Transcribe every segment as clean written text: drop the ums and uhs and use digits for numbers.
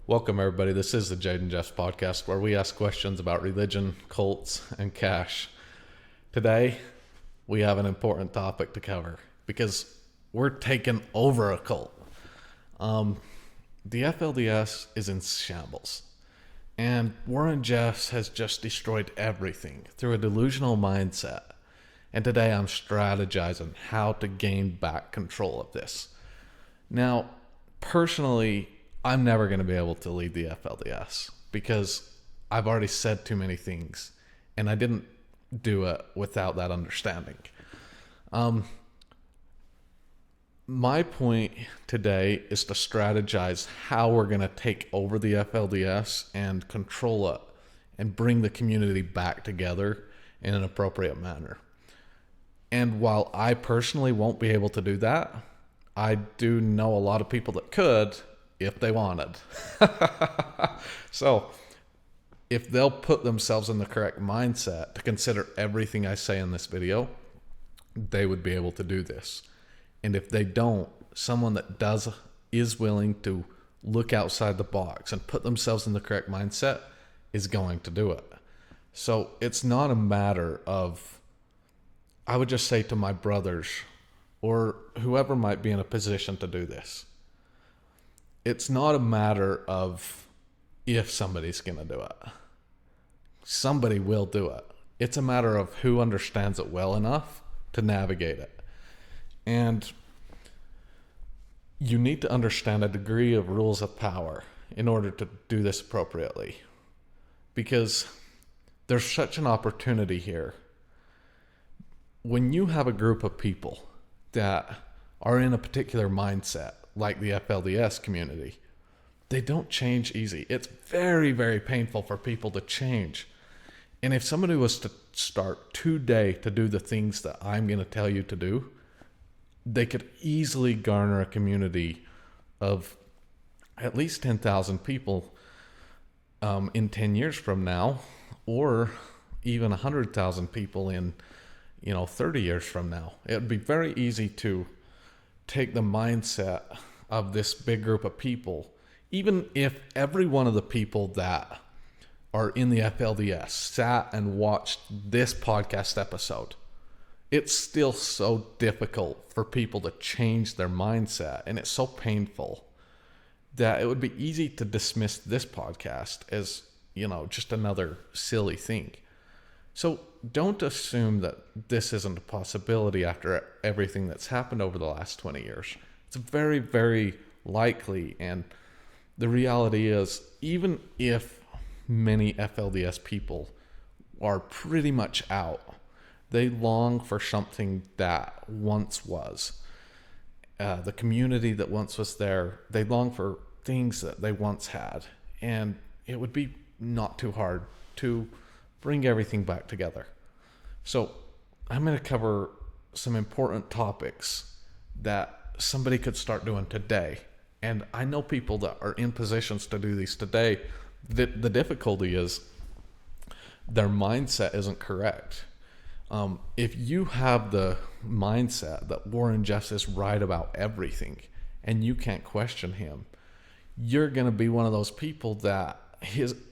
Welcome, everybody. This is the Jaden Jeffs Podcast, where we ask questions about religion, cults, and cash. Today, we have an important topic to cover because we're taking over a cult. The FLDS is in shambles, and Warren Jeffs has just destroyed everything through a delusional mindset. And today, I'm strategizing how to gain back control of this. Now, personally, I'm never going to be able to lead the FLDS because I've already said too many things and I didn't do it without that understanding. My point today is to strategize how we're going to take over the FLDS and control it and bring the community back together in an appropriate manner. And while I personally won't be able to do that, I do know a lot of people that could if they wanted. So if they'll put themselves in the correct mindset to consider everything I say in this video, they would be able to do this. And if they don't, someone that is willing to look outside the box and put themselves in the correct mindset is going to do it. So it's not a matter of, I would just say to my brothers or whoever might be in a position to do this, it's not a matter of if somebody's going to do it. Somebody will do it. It's a matter of who understands it well enough to navigate it. And you need to understand a degree of rules of power in order to do this appropriately. Because there's such an opportunity here. When you have a group of people that are in a particular mindset, like the FLDS community, they don't change easy. It's very, very painful for people to change. And if somebody was to start today to do the things that I'm going to tell you to do, they could easily garner a community of at least 10,000 people in 10 years from now, or even 100,000 people in 30 years from now. It would be very easy to take the mindset of this big group of people, even if every one of the people that are in the FLDS sat and watched this podcast episode, it's still so difficult for people to change their mindset, and it's so painful that it would be easy to dismiss this podcast as, just another silly thing. So don't assume that this isn't a possibility after everything that's happened over the last 20 years. It's very, very likely. And the reality is, even if many FLDS people are pretty much out, they long for something that once was. The community that once was there, they long for things that they once had. And it would be not too hard to bring everything back together. So I'm going to cover some important topics that somebody could start doing today. And I know people that are in positions to do these today. The difficulty is their mindset isn't correct. If you have the mindset that Warren Jeffs is right about everything and you can't question him, you're going to be one of those people that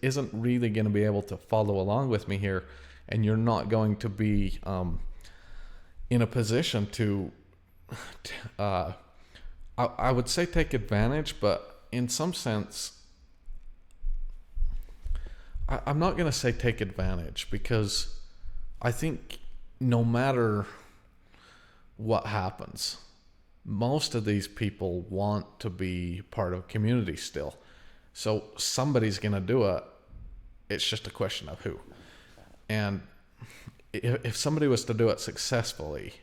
isn't really going to be able to follow along with me here, and you're not going to be in a position to I would say take advantage, but in some sense I'm not going to say take advantage, because I think no matter what happens, most of these people want to be part of a community still. So somebody's going to do it. It's just a question of who. And if somebody was to do it successfully,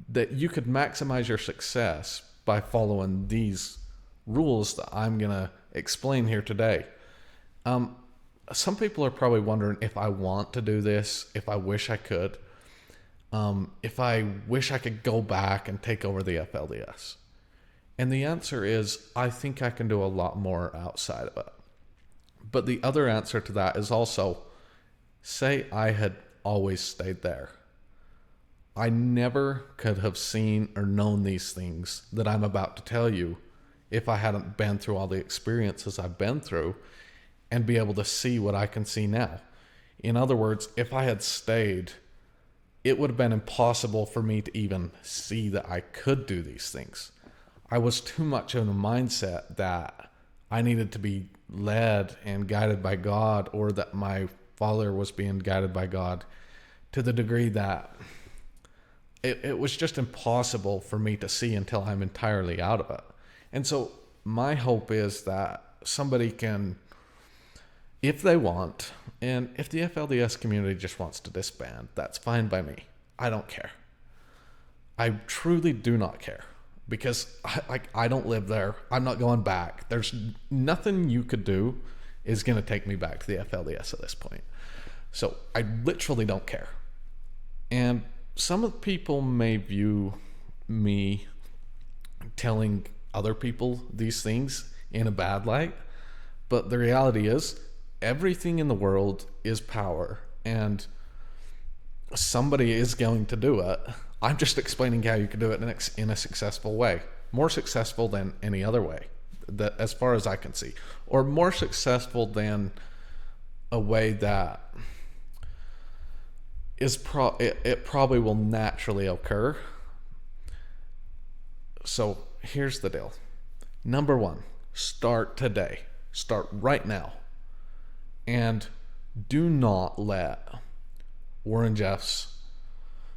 that you could maximize your success by following these rules that I'm going to explain here today. Some people are probably wondering if I want to do this, if I wish I could, if I wish I could go back and take over the FLDS. And the answer is, I think I can do a lot more outside of it. But the other answer to that is also, say I had always stayed there. I never could have seen or known these things that I'm about to tell you if I hadn't been through all the experiences I've been through and be able to see what I can see now. In other words, if I had stayed, it would have been impossible for me to even see that I could do these things. I was too much in a mindset that I needed to be led and guided by God, or that my father was being guided by God, to the degree that it was just impossible for me to see until I'm entirely out of it. And so my hope is that somebody can, if they want, and if the FLDS community just wants to disband, that's fine by me. I don't care. I truly do not care, because I don't live there. I'm not going back. There's nothing you could do is going to take me back to the FLDS at this point. So I literally don't care. And some of the people may view me telling other people these things in a bad light, but the reality is everything in the world is power, and somebody is going to do it. I'm just explaining how you can do it in a successful way, more successful than any other way, that as far as I can see, or more successful than a way that is it probably will naturally occur. So here's the deal. Number one, start today. Start right now. And do not let Warren Jeffs'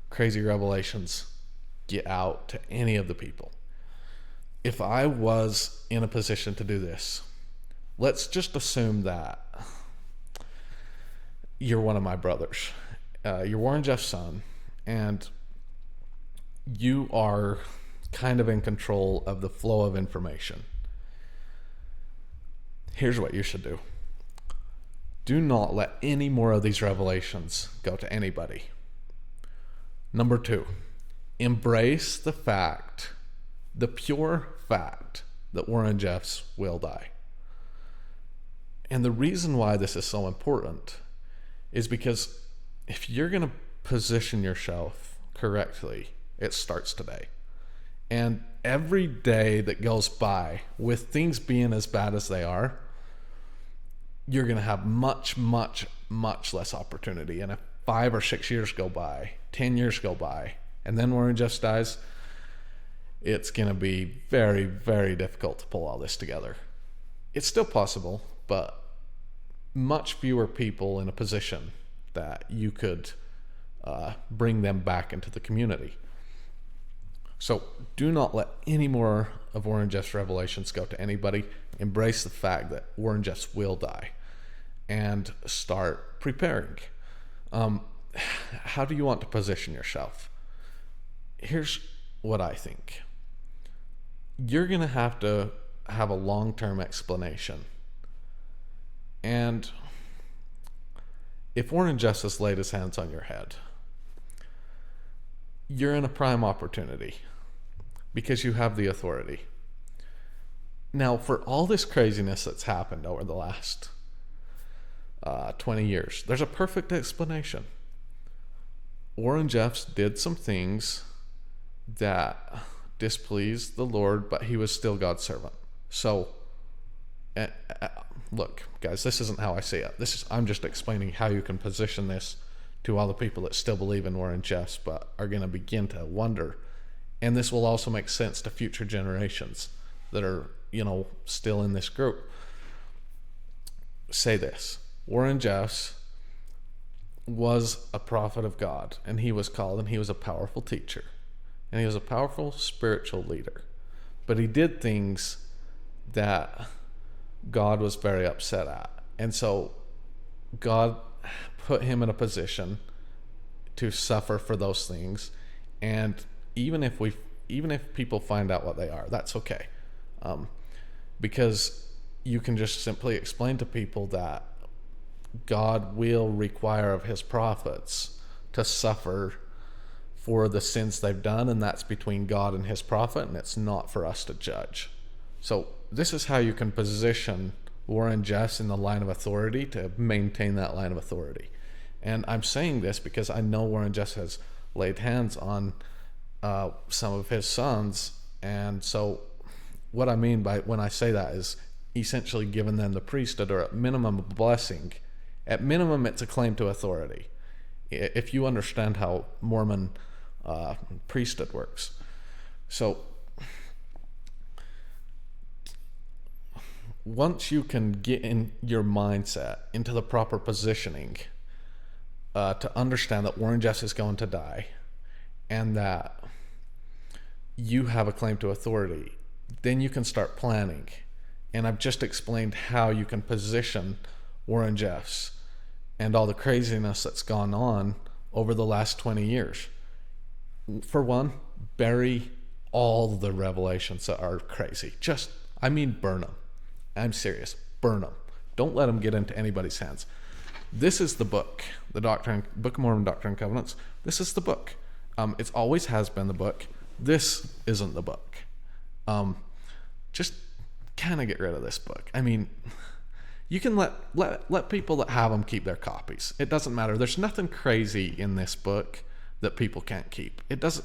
crazy revelations get out to any of the people. If I was in a position to do this, let's just assume that you're one of my brothers. You're Warren Jeffs' son, and you are kind of in control of the flow of information. Here's what you should do. Do not let any more of these revelations go to anybody. Number two, embrace the fact, the pure fact, that Warren Jeffs will die. And the reason why this is so important is because if you're going to position yourself correctly, it starts today. And every day that goes by with things being as bad as they are, you're going to have much, much, much less opportunity. And if 5 or 6 years go by, 10 years go by, and then Warren Jeffs dies, it's going to be very, very difficult to pull all this together. It's still possible, but much fewer people in a position that you could bring them back into the community. So do not let any more of Warren Jeffs' revelations go to anybody. Embrace the fact that Warren Jeffs will die, and start preparing. How do you want to position yourself? Here's what I think. You're going to have a long-term explanation. And if Warren Jeffs has laid his hands on your head, you're in a prime opportunity because you have the authority. Now, for all this craziness that's happened over the last 20 years, there's a perfect explanation. Warren Jeffs did some things that displeased the Lord, but he was still God's servant. So, look, guys, this isn't how I see it. I'm just explaining how you can position this to all the people that still believe in Warren Jeffs, but are going to begin to wonder. And this will also make sense to future generations that are, still in this group. Say this: Warren Jeffs was a prophet of God, and he was called, and he was a powerful teacher, and he was a powerful spiritual leader. But he did things that God was very upset at. And so God put him in a position to suffer for those things. And even if people find out what they are, that's okay. Because you can just simply explain to people that God will require of his prophets to suffer for the sins they've done, and that's between God and his prophet, and it's not for us to judge. So this is how you can position Warren Jeffs in the line of authority to maintain that line of authority. And I'm saying this because I know Warren Jeffs has laid hands on some of his sons, and so what I mean by when I say that is essentially giving them the priesthood, or at minimum a blessing. At minimum, it's a claim to authority. If you understand how Mormon priesthood works. So once you can get in your mindset into the proper positioning to understand that Warren Jeffs is going to die and that you have a claim to authority, then you can start planning. And I've just explained how you can position Warren Jeffs and all the craziness that's gone on over the last 20 years. For one, bury all the revelations that are crazy. Burn them. I'm serious. Burn them. Don't let them get into anybody's hands. This is the book, Book of Mormon Doctrine and Covenants. This is the book. It always has been the book. This isn't the book. Just kind of get rid of this book. I mean, you can let people that have them keep their copies. It doesn't matter. There's nothing crazy in this book that people can't keep. It doesn't.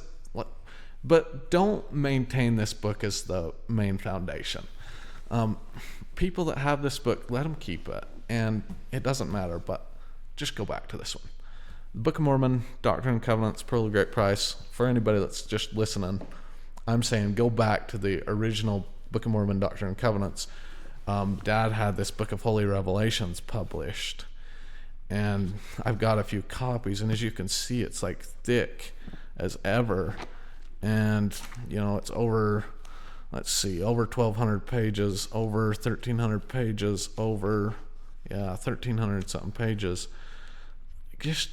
But don't maintain this book as the main foundation. People that have this book, let them keep it, and it doesn't matter. But just go back to this one. Book of Mormon, Doctrine and Covenants, Pearl of Great Price. For anybody that's just listening, I'm saying go back to the original Book of Mormon, Doctrine and Covenants. Dad had this Book of Holy Revelations published, and I've got a few copies, and as you can see, it's like thick as ever, and it's over 1,200 pages, over 1,300 pages, over 1,300 something pages. Just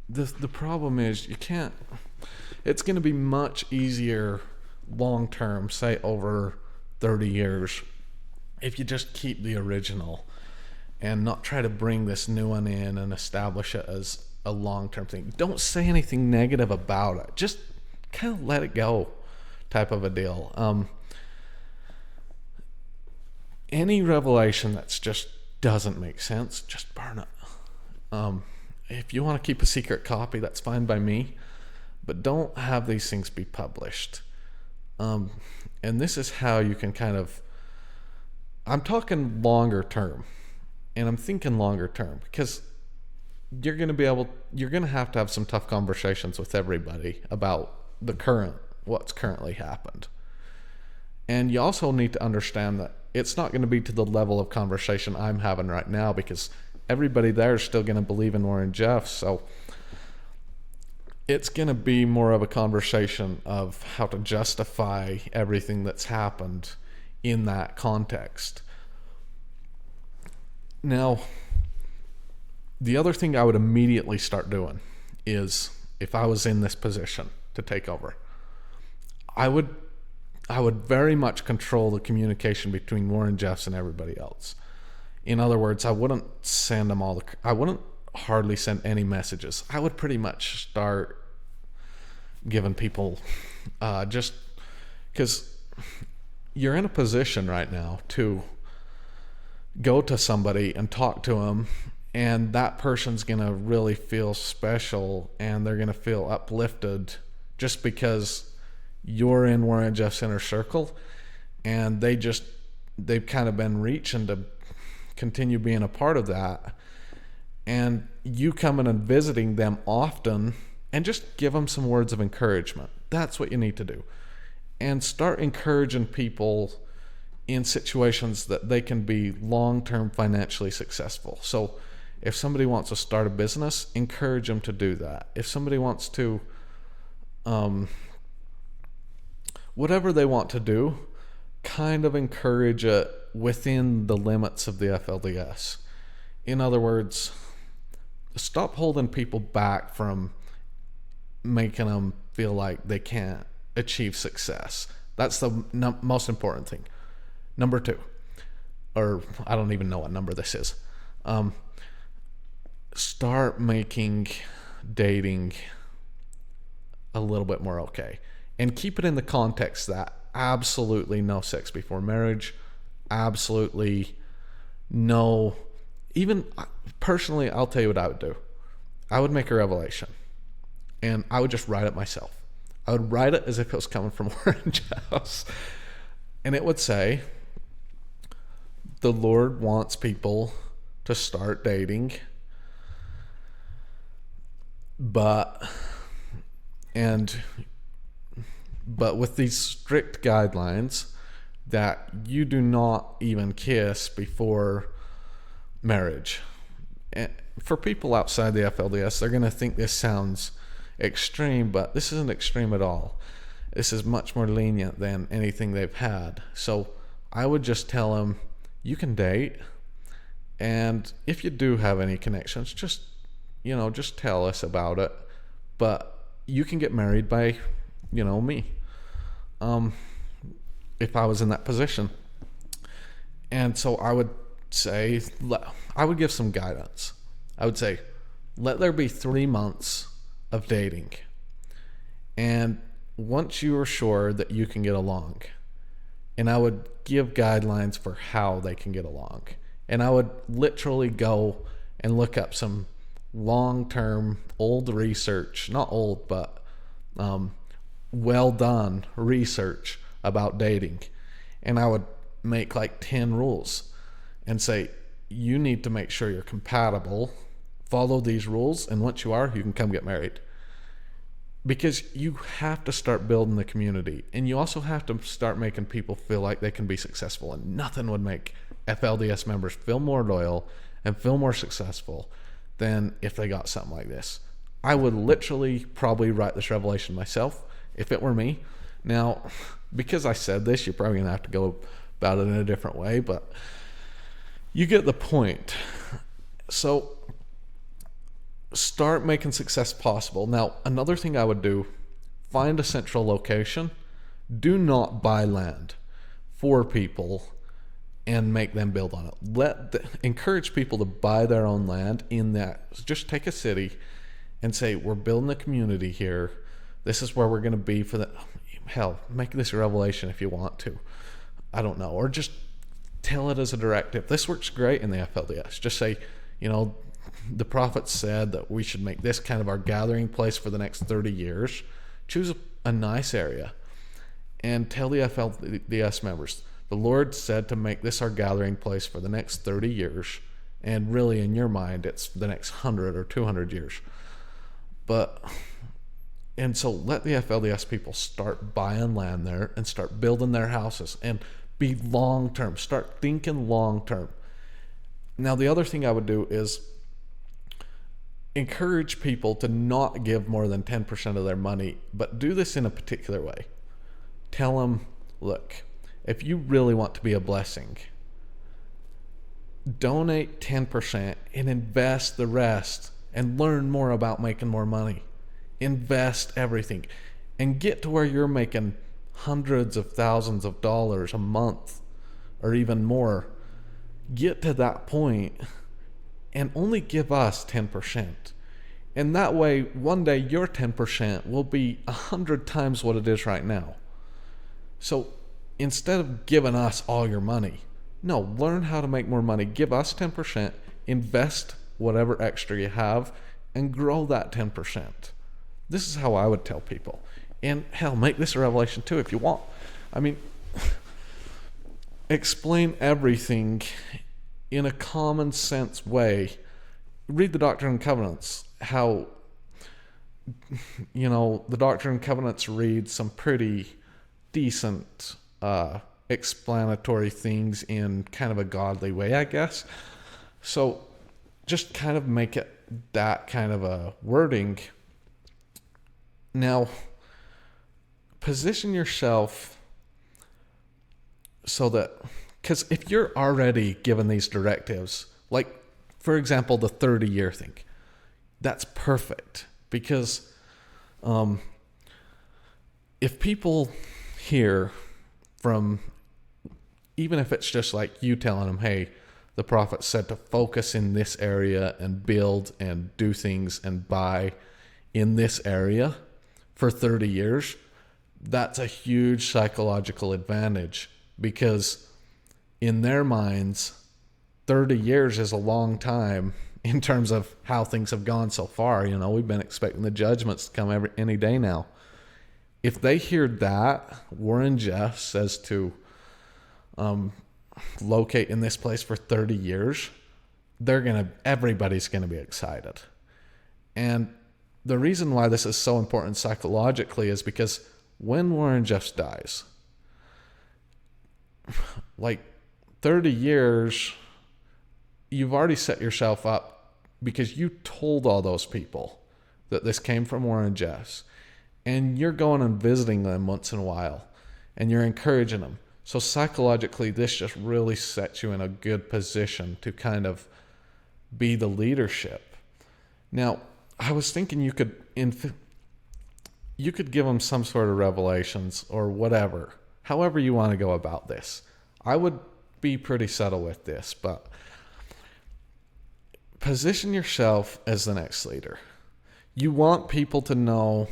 the problem is you can't. It's going to be much easier long term, say over 30 years, if you just keep the original and not try to bring this new one in and establish it as a long-term thing. Don't say anything negative about it. Just kind of let it go, type of a deal. Any revelation that's just doesn't make sense, just burn it. If you want to keep a secret copy, that's fine by me, but don't have these things be published. And this is how you can kind of, I'm talking longer term, and I'm thinking longer term, because you're going to have some tough conversations with everybody about what's currently happened. And you also need to understand that it's not going to be to the level of conversation I'm having right now, because everybody there is still going to believe in Warren Jeffs. So it's going to be more of a conversation of how to justify everything that's happened in that context. Now, the other thing I would immediately start doing is, if I was in this position to take over, I would very much control the communication between Warren Jeffs and everybody else. In other words, I wouldn't send them I wouldn't hardly send any messages. I would pretty much start giving people, just because you're in a position right now to go to somebody and talk to them, and that person's going to really feel special, and they're going to feel uplifted just because you're in Warren Jeffs' inner circle, and they've kind of been reaching to continue being a part of that. And you coming and visiting them often, and just give them some words of encouragement. That's what you need to do. And start encouraging people in situations that they can be long-term financially successful. So if somebody wants to start a business, encourage them to do that. If somebody wants to, whatever they want to do, kind of encourage it within the limits of the FLDS. In other words, stop holding people back from making them feel like they can't achieve success. That's the most important thing. Number 2, or I don't even know what number this is. Start making dating a little bit more okay, and keep it in the context that absolutely no sex before marriage, absolutely no. Even personally, I'll tell you what I would do. I would make a revelation, and I would just write it myself. I would write it as if it was coming from Warren Jeffs, And it would say, the Lord wants people to start dating, but with these strict guidelines that you do not even kiss before marriage. And for people outside the FLDS, they're going to think this sounds extreme, but this isn't extreme at all. This is much more lenient than anything they've had. So I would just tell them, you can date, and if you do have any connections, just tell us about it. But you can get married by, me, if I was in that position. And so I would say, I would give some guidance. I would say, let there be 3 months of dating. And once you are sure that you can get along, and I would give guidelines for how they can get along. And I would literally go and look up some long-term old research, not old, but well done research about dating. And I would make like 10 rules and say, you need to make sure you're compatible, follow these rules, and once you are, you can come get married. Because you have to start building the community, and you also have to start making people feel like they can be successful. And nothing would make FLDS members feel more loyal and feel more successful than if they got something like this. I would literally probably write this revelation myself if it were me. Now, because I said this, you're probably gonna have to go about it in a different way, but you get the point. So start making success possible. Now, another thing I would do, find a central location. Do not buy land for people and make them build on it. Encourage people to buy their own land in that. Just take a city and say, we're building a community here. This is where we're going to be for the, hell, make this a revelation if you want to. I don't know. Or just tell it as a directive. This works great in the FLDS. Just say, the prophet said that we should make this kind of our gathering place for the next 30 years. Choose a nice area and tell the FLDS members, the Lord said to make this our gathering place for the next 30 years. And really, in your mind, it's the next 100 or 200 years. And so let the FLDS people start buying land there and start building their houses and be long-term. Start thinking long-term. Now, the other thing I would do is encourage people to not give more than 10% of their money, but do this in a particular way. Tell them, look, if you really want to be a blessing, donate 10% and invest the rest and learn more about making more money. Invest everything and get to where you're making hundreds of thousands of dollars a month or even more. Get to that point and only give us 10%. And that way, one day your 10% will be 100 times what it is right now. So instead of giving us all your money, no, learn how to make more money. Give us 10%, invest whatever extra you have, and grow that 10%. This is how I would tell people. And hell, make this a revelation too if you want. I mean, explain everything in a common sense way. Read the Doctrine and Covenants, how, the Doctrine and Covenants read some pretty decent explanatory things in kind of a godly way, I guess. So just kind of make it that kind of a wording. Now, position yourself so that, because if you're already given these directives, like, for example, the 30-year thing, that's perfect. Because if people hear from, even if it's just like you telling them, hey, the prophet said to focus in this area and build and do things and buy in this area for 30 years, that's a huge psychological advantage, because in their minds, 30 years is a long time in terms of how things have gone so far. We've been expecting the judgments to come any day now. If they hear that, Warren Jeffs says to locate in this place for 30 years, everybody's gonna be excited. And the reason why this is so important psychologically is because when Warren Jeffs dies, like 30 years, you've already set yourself up because you told all those people that this came from Warren Jeffs, and you're going and visiting them once in a while, and you're encouraging them. So psychologically, this just really sets you in a good position to kind of be the leadership. Now, I was thinking you could give them some sort of revelations or whatever, however you want to go about this. I would be pretty subtle with this, but position yourself as the next leader. You want people to know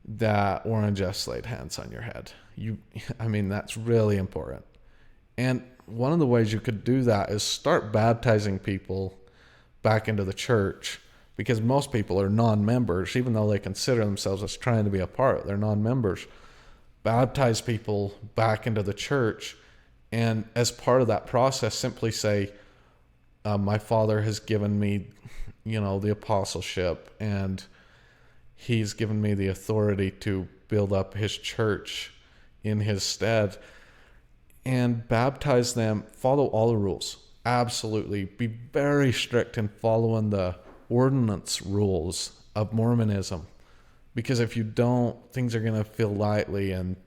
that Warren Jeffs laid hands on your head. That's really important. And one of the ways you could do that is start baptizing people back into the church, because most people are non-members, even though they consider themselves as trying to be a part. They're non-members. Baptize people back into the church, and as part of that process, simply say, my Father has given me, the apostleship, and He's given me the authority to build up His church in His stead. And baptize them, follow all the rules. Absolutely. Be very strict in following the ordinance rules of Mormonism. Because if you don't, things are going to feel lightly, and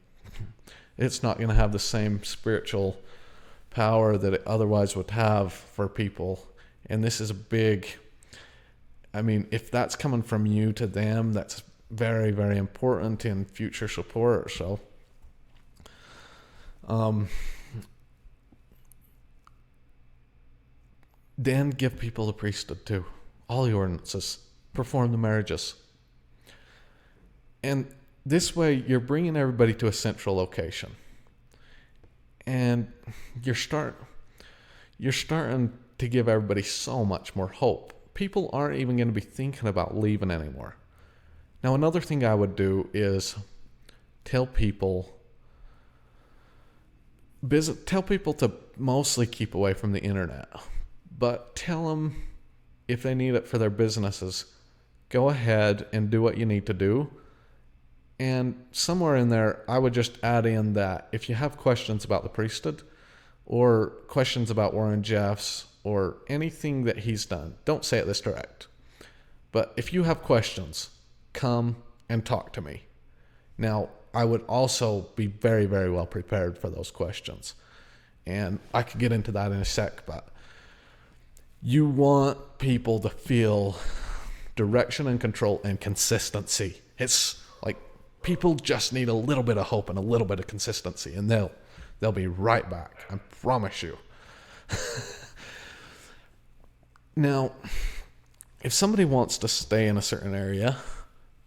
it's not going to have the same spiritual power that it otherwise would have for people. And this is a big, if that's coming from you to them, that's very, very important in future support. So, then give people the priesthood too. All the ordinances. Perform the marriages. And this way, you're bringing everybody to a central location. And you're starting to give everybody so much more hope. People aren't even going to be thinking about leaving anymore. Now, another thing I would do is tell people to mostly keep away from the internet. But tell them if they need it for their businesses, go ahead and do what you need to do. And somewhere in there, I would just add in that if you have questions about the priesthood or questions about Warren Jeffs or anything that he's done, don't say it this direct. But if you have questions, come and talk to me. Now, I would also be very, very well prepared for those questions. And I could get into that in a sec, but you want people to feel direction and control and consistency. It's like people just need a little bit of hope and a little bit of consistency, and they'll be right back. I promise you. Now, if somebody wants to stay in a certain area,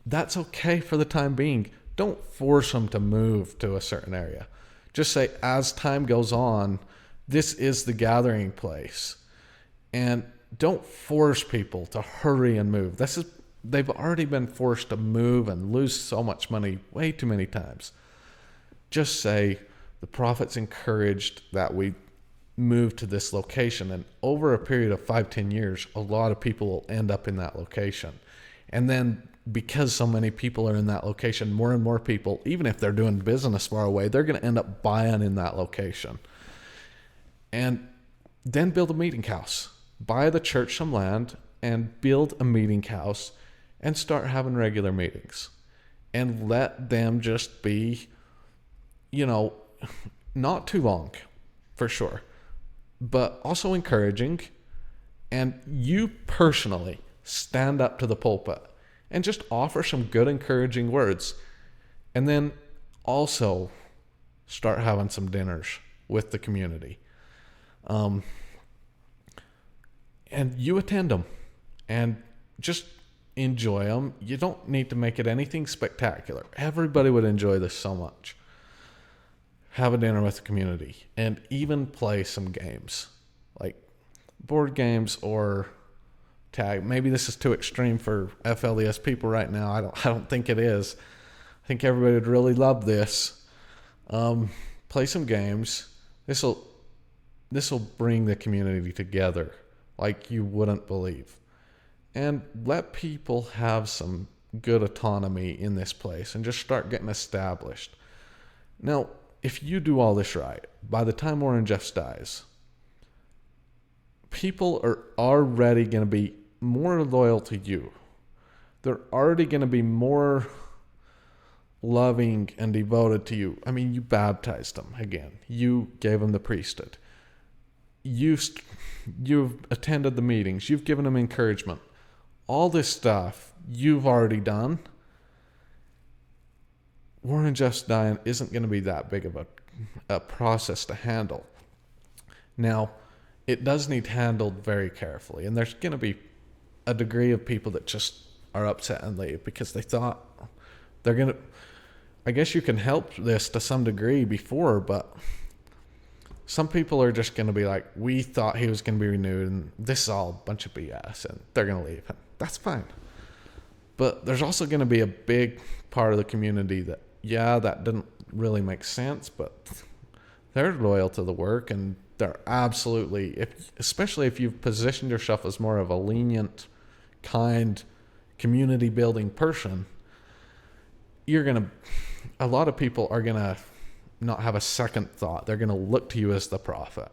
that's okay for the time being. Don't force them to move to a certain area. Just say, as time goes on, this is the gathering place. And don't force people to hurry and move. They've already been forced to move and lose so much money way too many times. Just say, the prophets encouraged that we move to this location. And over a period of 5-10 years, a lot of people will end up in that location. And then because so many people are in that location, more and more people, even if they're doing business far away, they're going to end up buying in that location. And then build a meeting house. Buy the church some land and build a meeting house and start having regular meetings. And let them just be, not too long, for sure, but also encouraging. And you personally stand up to the pulpit and just offer some good, encouraging words. And then also start having some dinners with the community. And you attend them and just enjoy them. You don't need to make it anything spectacular. Everybody would enjoy this so much. Have a dinner with the community and even play some games, like board games or tag. Maybe this is too extreme for FLDS people right now. I don't think it is. I think everybody would really love this. Play some games, This will bring the community together like you wouldn't believe. And let people have some good autonomy in this place and just start getting established. Now, if you do all this right, by the time Warren Jeffs dies, people are already going to be more loyal to you. They're already going to be more loving and devoted to you. I mean, you baptized them again. You gave them the priesthood. You've attended the meetings. You've given them encouragement. All this stuff you've already done. Warren Jeffs dying isn't going to be that big of a process to handle. Now, it does need handled very carefully, and there's going to be a degree of people that just are upset and leave because they thought they're going to... I guess you can help this to some degree before, but some people are just going to be like, we thought he was going to be renewed, and this is all a bunch of BS, and they're going to leave. And that's fine. But there's also going to be a big part of the community that, yeah, that didn't really make sense, but they're loyal to the work, and they're absolutely, especially if you've positioned yourself as more of a lenient, kind, community-building person, a lot of people are going to not have a second thought. They're going to look to you as the prophet.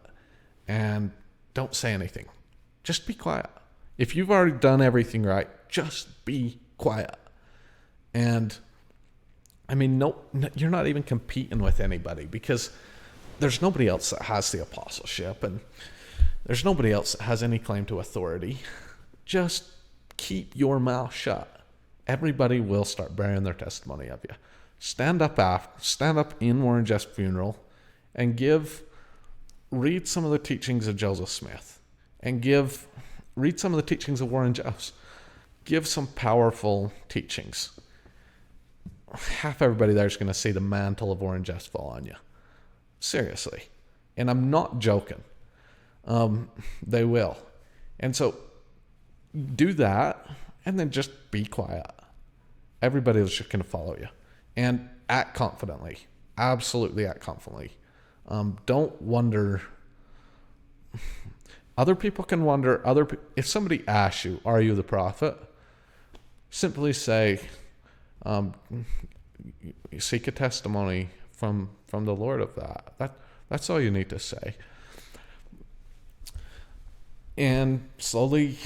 And don't say anything. Just be quiet. If you've already done everything right, just be quiet. And I mean, no, you're not even competing with anybody because there's nobody else that has the apostleship and there's nobody else that has any claim to authority. Just keep your mouth shut. Everybody will start bearing their testimony of you. Stand up in Warren Jeffs' funeral and read some of the teachings of Joseph Smith and read some of the teachings of Warren Jeffs. Give some powerful teachings. Half everybody there is going to see the mantle of Warren Jeffs fall on you. Seriously. And I'm not joking. They will. And so do that and then just be quiet. Everybody is just going to follow you. And act confidently. Absolutely act confidently. Don't wonder. Other people can wonder. If somebody asks you, are you the prophet? Simply say, seek a testimony from the Lord of that. That's all you need to say. And slowly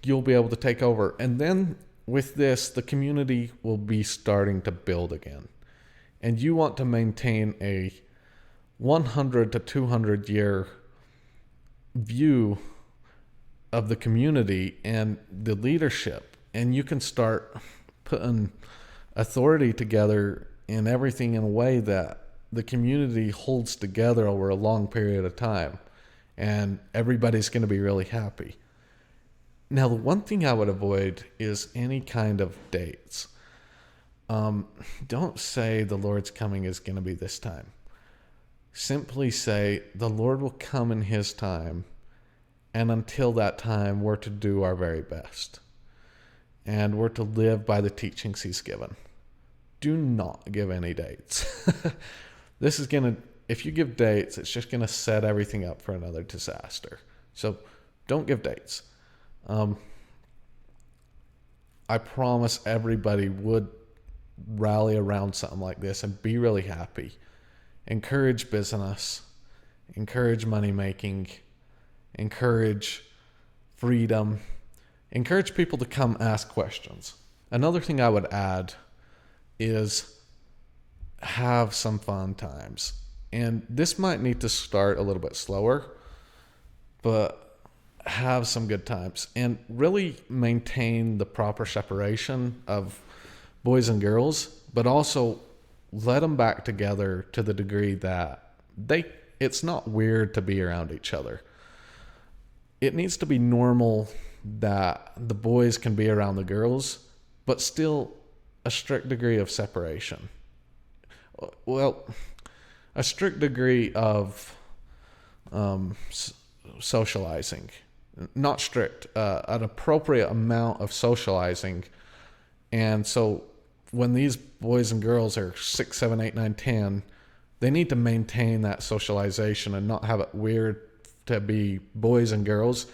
you'll be able to take over. And then with this, the community will be starting to build again. And you want to maintain a 100 to 200 year view of the community and the leadership. And you can start putting authority together in everything in a way that the community holds together over a long period of time. And everybody's going to be really happy. Now, the one thing I would avoid is any kind of dates. Don't say the Lord's coming is going to be this time. Simply say the Lord will come in his time, and until that time, we're to do our very best. And we're to live by the teachings he's given. Do not give any dates. If you give dates, it's just going to set everything up for another disaster. So don't give dates. I promise everybody would rally around something like this and be really happy. Encourage business, encourage money making, encourage freedom, encourage people to come ask questions. Another thing I would add is have some fun times. And this might need to start a little bit slower, but have some good times and really maintain the proper separation of boys and girls, but also let them back together to the degree that it's not weird to be around each other. It needs to be normal that the boys can be around the girls, but still a strict degree of separation. Well, a strict degree of socializing. Not strict, an appropriate amount of socializing. And so when these boys and girls are 6, 7, 8, 9, 10, they need to maintain that socialization and not have it weird to be boys and girls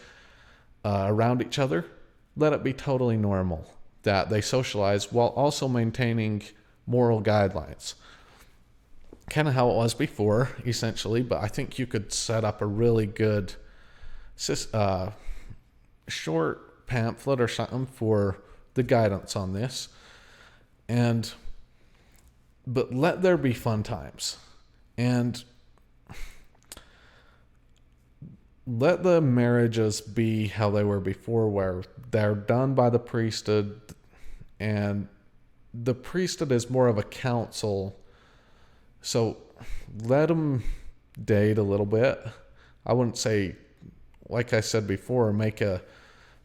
around each other. Let it be totally normal that they socialize while also maintaining moral guidelines. Kind of how it was before, essentially, but I think you could set up a really good short pamphlet or something for the guidance on this. But let there be fun times. And let the marriages be how they were before, where they're done by the priesthood, and the priesthood is more of a council. So let them date a little bit. I wouldn't say, like I said before, make a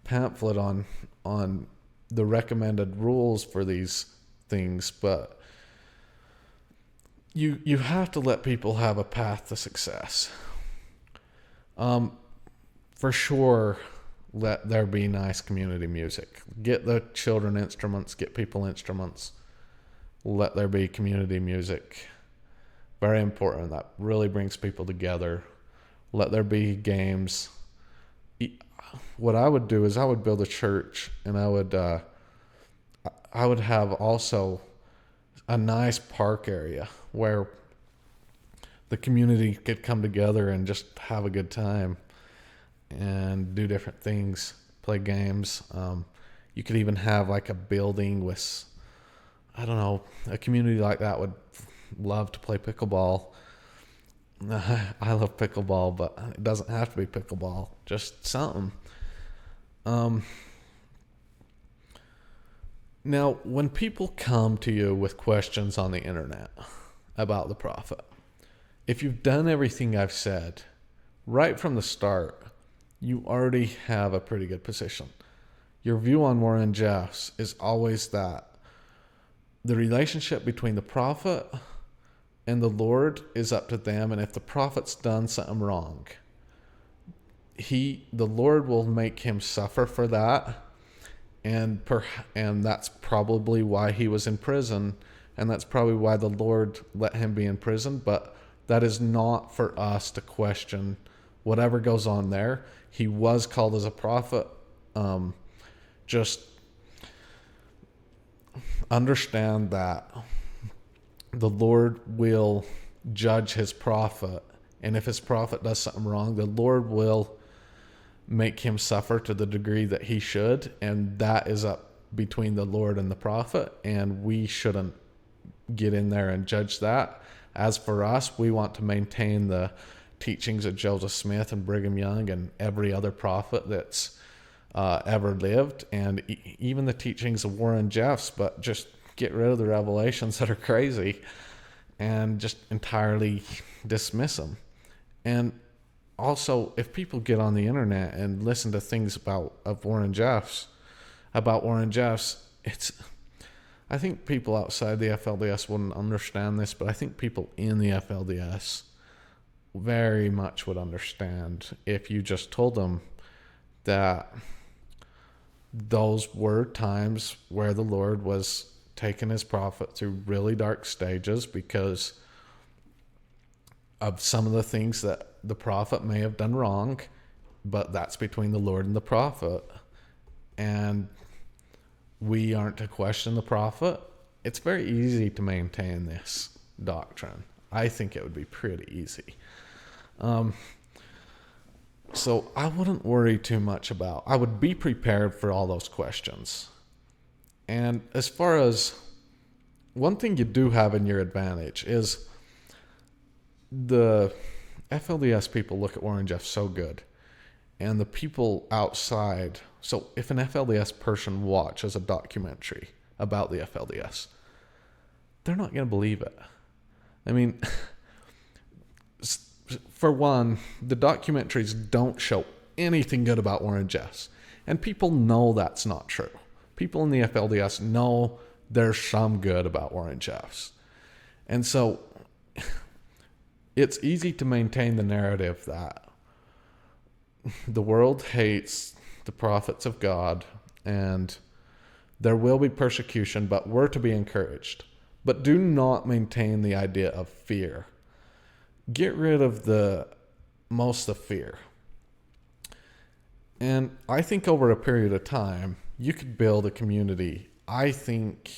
pamphlet on the recommended rules for these things, but you have to let people have a path to success. For sure, let there be nice community music. Get the children instruments, get people instruments. Let there be community music. Very important. That really brings people together. Let there be games. What I would do is I would build a church, and I would have also a nice park area where the community could come together and just have a good time and do different things, play games. You could even have like a building with, I don't know, a community like that would love to play pickleball. I love pickleball, but it doesn't have to be pickleball, just something. Now, when people come to you with questions on the internet about the prophet, if you've done everything I've said right from the start, you already have a pretty good position. Your view on Warren Jeffs is always that the relationship between the prophet and the Lord is up to them, and if the prophet's done something wrong, the Lord will make him suffer for that. And that's probably why he was in prison, and that's probably why the Lord let him be in prison. But that is not for us to question whatever goes on there. He was called as a prophet. Just understand that the Lord will judge his prophet, and if his prophet does something wrong, the Lord will make him suffer to the degree that he should, and that is up between the Lord and the prophet, and we shouldn't get in there and judge that. As for us, we want to maintain the teachings of Joseph Smith and Brigham Young and every other prophet that's ever lived, and even the teachings of Warren Jeffs, but just get rid of the revelations that are crazy and just entirely dismiss them. And also, if people get on the internet and listen to things about Warren Jeffs, I think people outside the FLDS wouldn't understand this, but I think people in the FLDS very much would understand if you just told them that those were times where the Lord was taking his prophet through really dark stages because of some of the things that the prophet may have done wrong, but that's between the Lord and the prophet, and we aren't to question the prophet. It's very easy to maintain this doctrine. I think it would be pretty easy. So I wouldn't worry too much about. I would be prepared for all those questions. And as far as one thing you do have in your advantage is the FLDS people look at Warren Jeffs so good, and the people outside. So if an FLDS person watches a documentary about the FLDS, they're not going to believe it. I mean, for one, the documentaries don't show anything good about Warren Jeffs, and people know that's not true. People in the FLDS know there's some good about Warren Jeffs, and so it's easy to maintain the narrative that the world hates the prophets of God and there will be persecution, but we're to be encouraged. But do not maintain the idea of fear. get rid of most of fear. And I think over a period of time, you could build a community. I think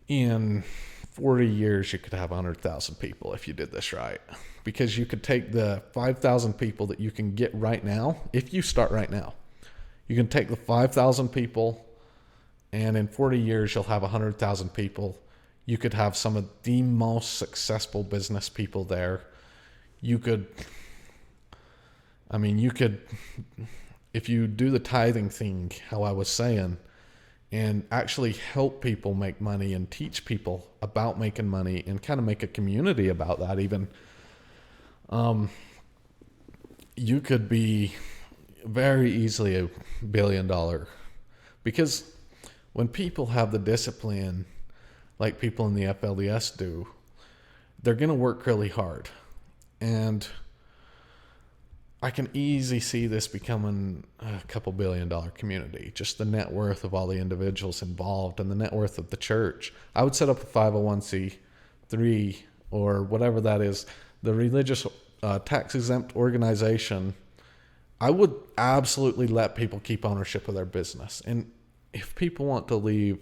in 40 years, you could have 100,000 people if you did this right. Because you could take the 5,000 people that you can get right now, if you start right now. You can take the 5,000 people, and in 40 years, you'll have 100,000 people. You could have some of the most successful business people there. You could, if you do the tithing thing, how I was saying, and actually help people make money and teach people about making money and kind of make a community about that even, you could be very easily $1 billion. Because when people have the discipline like people in the FLDS do, they're going to work really hard. And I can easily see this becoming a couple $1 billion community, just the net worth of all the individuals involved and the net worth of the church. I would set up a 501c3 or whatever that is, the religious tax-exempt organization. I would absolutely let people keep ownership of their business. And if people want to leave,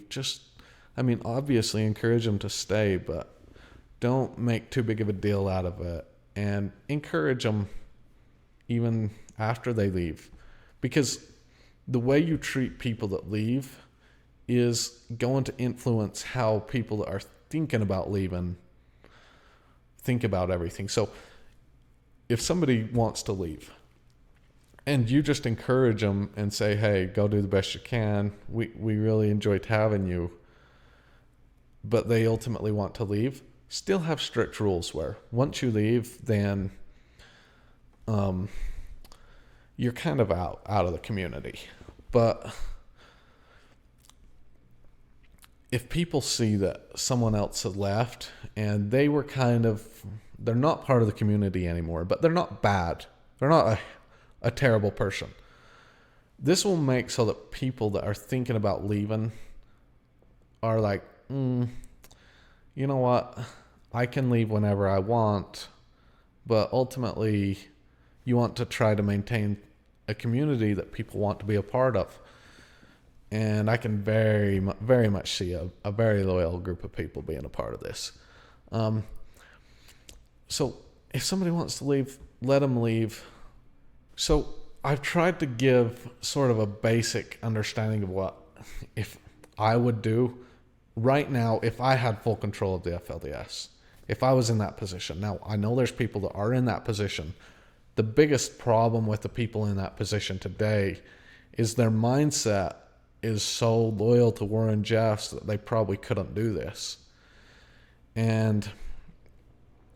obviously encourage them to stay, but don't make too big of a deal out of it, and encourage them even after they leave. Because the way you treat people that leave is going to influence how people that are thinking about leaving think about everything. So if somebody wants to leave and you just encourage them and say, hey, go do the best you can. We really enjoyed having you. But they ultimately want to leave. Still have strict rules where once you leave, then you're kind of out of the community. But if people see that someone else has left and they're not part of the community anymore, but they're not bad. They're not a terrible person. This will make so that people that are thinking about leaving are like, you know what? I can leave whenever I want, but ultimately you want to try to maintain a community that people want to be a part of. And I can very much see a very loyal group of people being a part of this. So if somebody wants to leave, let them leave. So I've tried to give sort of a basic understanding of what if I would do right now if I had full control of the FLDS, if I was in that position. Now, I know there's people that are in that position. The biggest problem with the people in that position today is their mindset is so loyal to Warren Jeffs that they probably couldn't do this. And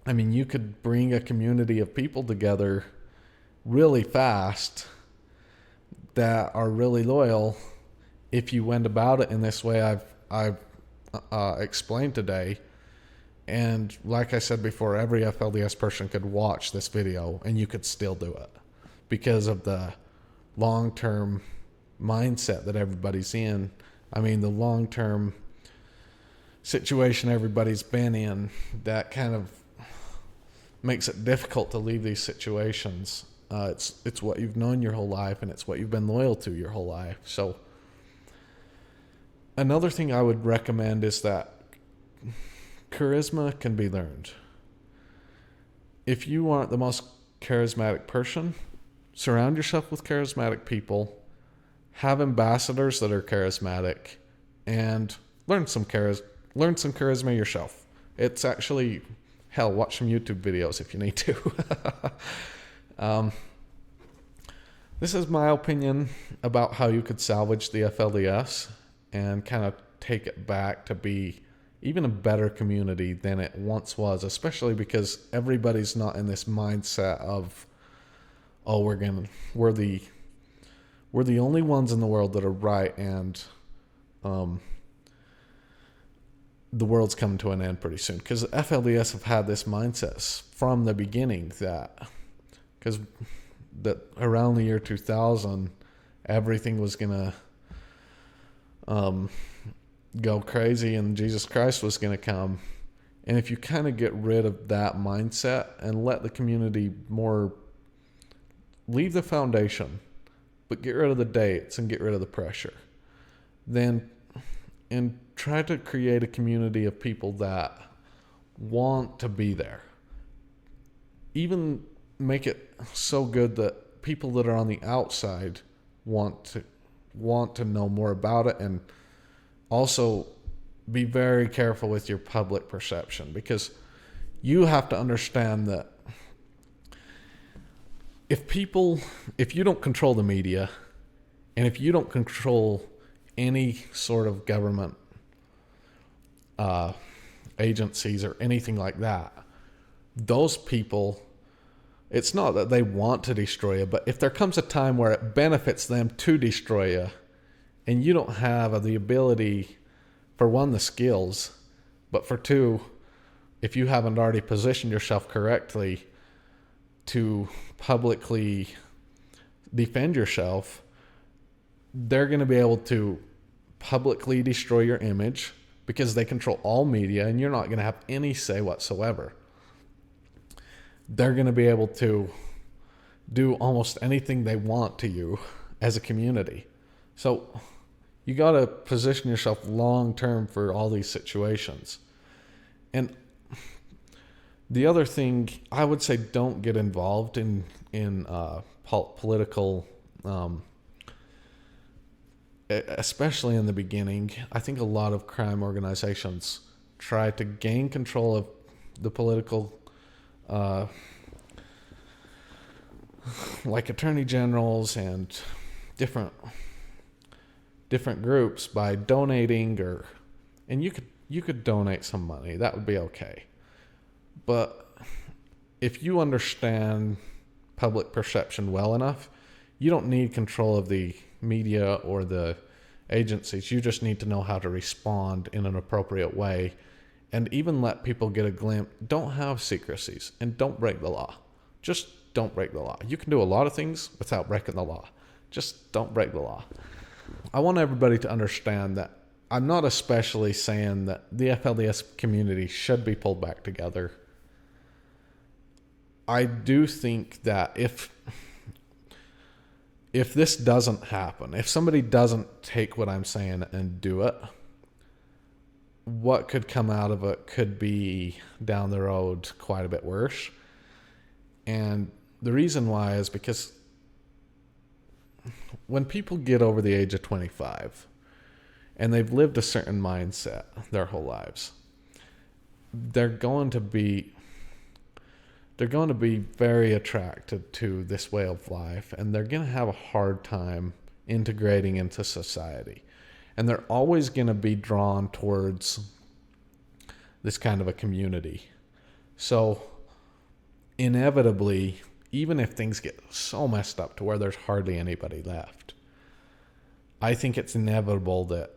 you could bring a community of people together really fast that are really loyal if you went about it in this way I've explained today. And like I said before, every FLDS person could watch this video and you could still do it because of the long-term mindset that everybody's in. The long-term situation everybody's been in that kind of makes it difficult to leave these situations. It's what you've known your whole life, and it's what you've been loyal to your whole life. So another thing I would recommend is that charisma can be learned. If you aren't the most charismatic person, surround yourself with charismatic people, have ambassadors that are charismatic, and learn some charisma yourself. It's actually, watch some YouTube videos if you need to. This is my opinion about how you could salvage the FLDS and kind of take it back to be even a better community than it once was, especially because everybody's not in this mindset of, we're the only ones in the world that are right, and the world's coming to an end pretty soon. Because FLDS have had this mindset from the beginning that around the year 2000, everything was going to go crazy and Jesus Christ was going to come. And if you kind of get rid of that mindset and let the community more leave the foundation, but get rid of the dates and get rid of the pressure, then and try to create a community of people that want to be there. Even make it so good that people that are on the outside want to know more about it, and also be very careful with your public perception, because you have to understand that if you don't control the media, and if you don't control any sort of government agencies or anything like that, those people, it's not that they want to destroy you, but if there comes a time where it benefits them to destroy you, and you don't have the ability, for one, the skills, but for two, if you haven't already positioned yourself correctly to publicly defend yourself, they're going to be able to publicly destroy your image because they control all media and you're not going to have any say whatsoever. They're going to be able to do almost anything they want to you as a community. So you got to position yourself long term for all these situations. And the other thing, I would say, don't get involved in political, especially in the beginning. I think a lot of crime organizations try to gain control of the political, like attorney generals and different groups by donating, and you could donate some money. That would be okay. But if you understand public perception well enough, you don't need control of the media or the agencies. You just need to know how to respond in an appropriate way, and even let people get a glimpse. Don't have secrecies, and don't break the law. Just don't break the law. You can do a lot of things without breaking the law. Just don't break the law. I want everybody to understand that I'm not especially saying that the FLDS community should be pulled back together. I do think that if this doesn't happen, if somebody doesn't take what I'm saying and do it, what could come out of it could be down the road quite a bit worse. And the reason why is because when people get over the age of 25 and they've lived a certain mindset their whole lives, they're going to be very attracted to this way of life, and they're going to have a hard time integrating into society. And they're always going to be drawn towards this kind of a community. So inevitably, even if things get so messed up to where there's hardly anybody left, I think it's inevitable that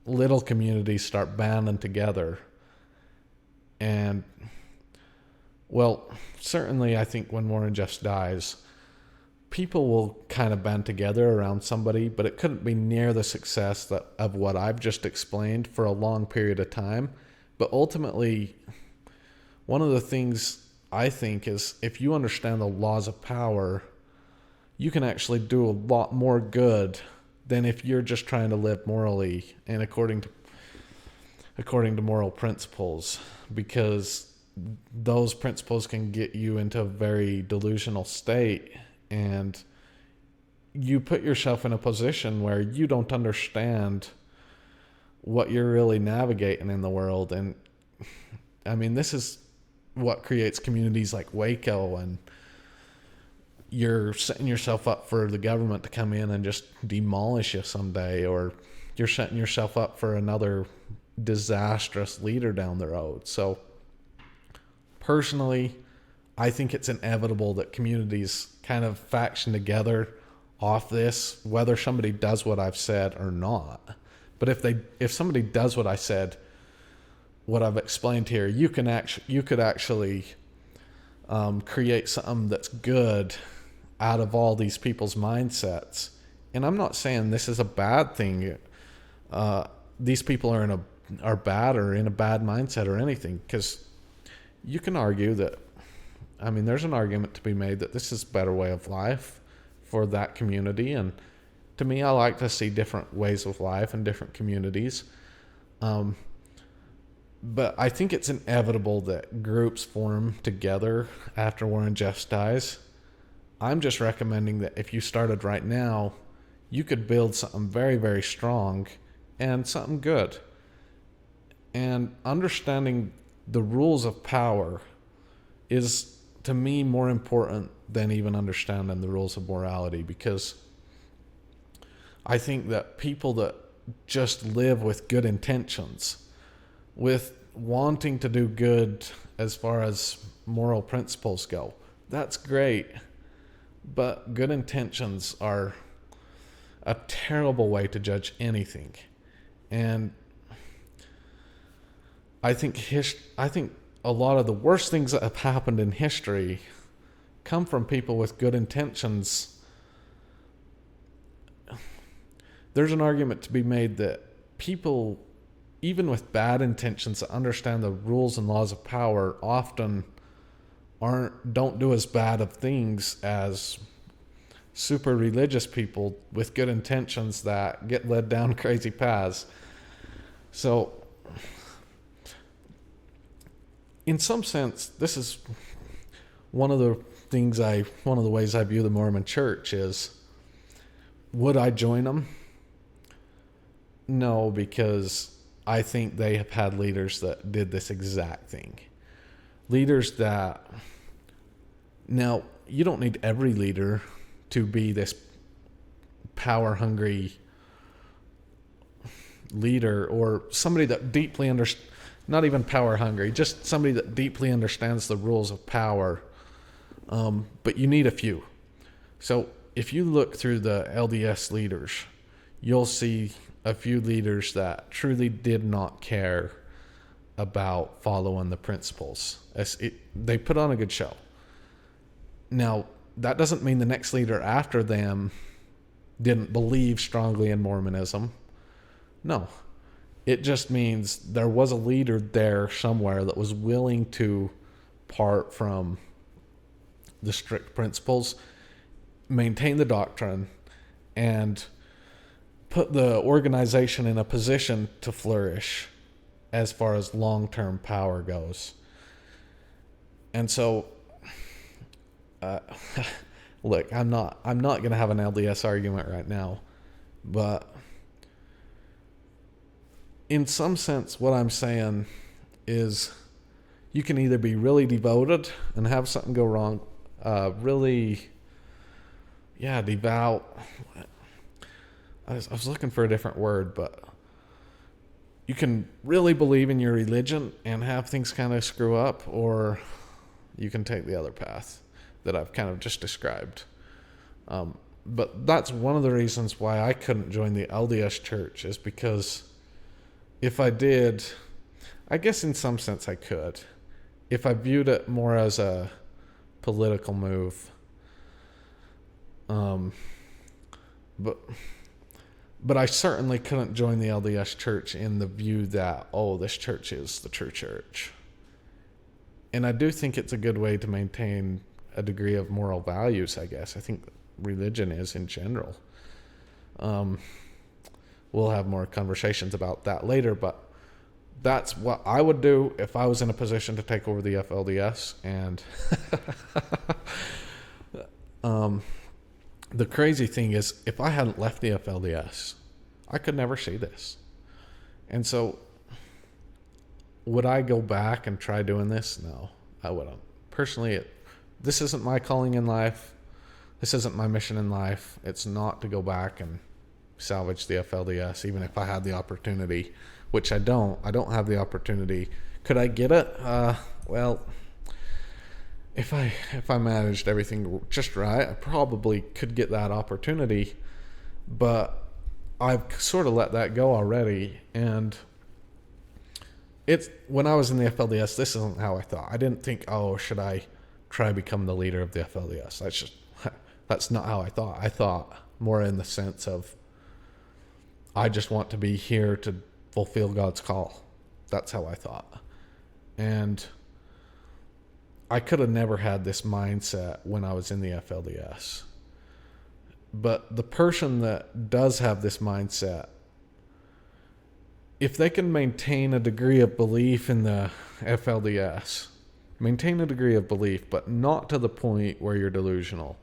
little communities start banding together. And, well, certainly I think when Warren Jeffs dies, people will kind of band together around somebody, but it couldn't be near the success of what I've just explained for a long period of time. But ultimately, one of the things I think is if you understand the laws of power, you can actually do a lot more good than if you're just trying to live morally and according to moral principles, because those principles can get you into a very delusional state, and you put yourself in a position where you don't understand what you're really navigating in the world. And I mean, this is what creates communities like Waco, and you're setting yourself up for the government to come in and just demolish you someday, or you're setting yourself up for another disastrous leader down the road. So personally, I think it's inevitable that communities kind of faction together off this, whether somebody does what I've said or not. But if somebody does what I said, what I've explained here, you could actually create something that's good out of all these people's mindsets. And I'm not saying this is a bad thing. These people are in are bad or in a bad mindset or anything, because you can argue that, there's an argument to be made that this is a better way of life for that community. And to me, I like to see different ways of life in different communities. But I think it's inevitable that groups form together after Warren Jeffs dies. I'm just recommending that if you started right now, you could build something very, very strong and something good. And understanding the rules of power is, to me, more important than even understanding the rules of morality, because I think that people that just live with good intentions, with wanting to do good as far as moral principles go, that's great. But good intentions are a terrible way to judge anything. And I think a lot of the worst things that have happened in history come from people with good intentions. There's an argument to be made that people, even with bad intentions, that understand the rules and laws of power, often don't do as bad of things as super religious people with good intentions that get led down crazy paths. So, in some sense, this is one of the ways I view the Mormon Church is, would I join them? No, because I think they have had leaders that did this exact thing. Leaders that, now, you don't need every leader to be this power-hungry leader, or somebody that deeply not even power-hungry, just somebody that deeply understands the rules of power. But you need a few. So if you look through the LDS leaders, you'll see a few leaders that truly did not care about following the principles. They put on a good show. Now, that doesn't mean the next leader after them didn't believe strongly in Mormonism. No. It just means there was a leader there somewhere that was willing to part from the strict principles, maintain the doctrine, and put the organization in a position to flourish as far as long-term power goes. And so, look, I'm not going to have an LDS argument right now, but in some sense, what I'm saying is you can either be really devoted and have something go wrong, devout. I was looking for a different word, but you can really believe in your religion and have things kind of screw up, or you can take the other path that I've kind of just described. But that's one of the reasons why I couldn't join the LDS church, is because if I did, I guess in some sense I could, if I viewed it more as a political move. But I certainly couldn't join the LDS church in the view that, this church is the true church. And I do think it's a good way to maintain a degree of moral values, I guess. I think religion is in general. We'll have more conversations about that later, but that's what I would do if I was in a position to take over the FLDS. And the crazy thing is, if I hadn't left the FLDS, I could never see this. And so, would I go back and try doing this? No, I wouldn't. Personally, this isn't my calling in life. This isn't my mission in life. It's not to go back and salvage the FLDS, even if I had the opportunity, which I don't. I don't have the opportunity. Could I get it? Well, if I managed everything just right, I probably could get that opportunity, but I've sort of let that go already. And when I was in the FLDS, this isn't how I thought. I didn't think, should I try to become the leader of the FLDS? That's not how I thought. I thought more in the sense of, I just want to be here to fulfill God's call. That's how I thought. And I could have never had this mindset when I was in the FLDS. But the person that does have this mindset, if they can maintain a degree of belief in the FLDS, maintain a degree of belief, but not to the point where you're delusional,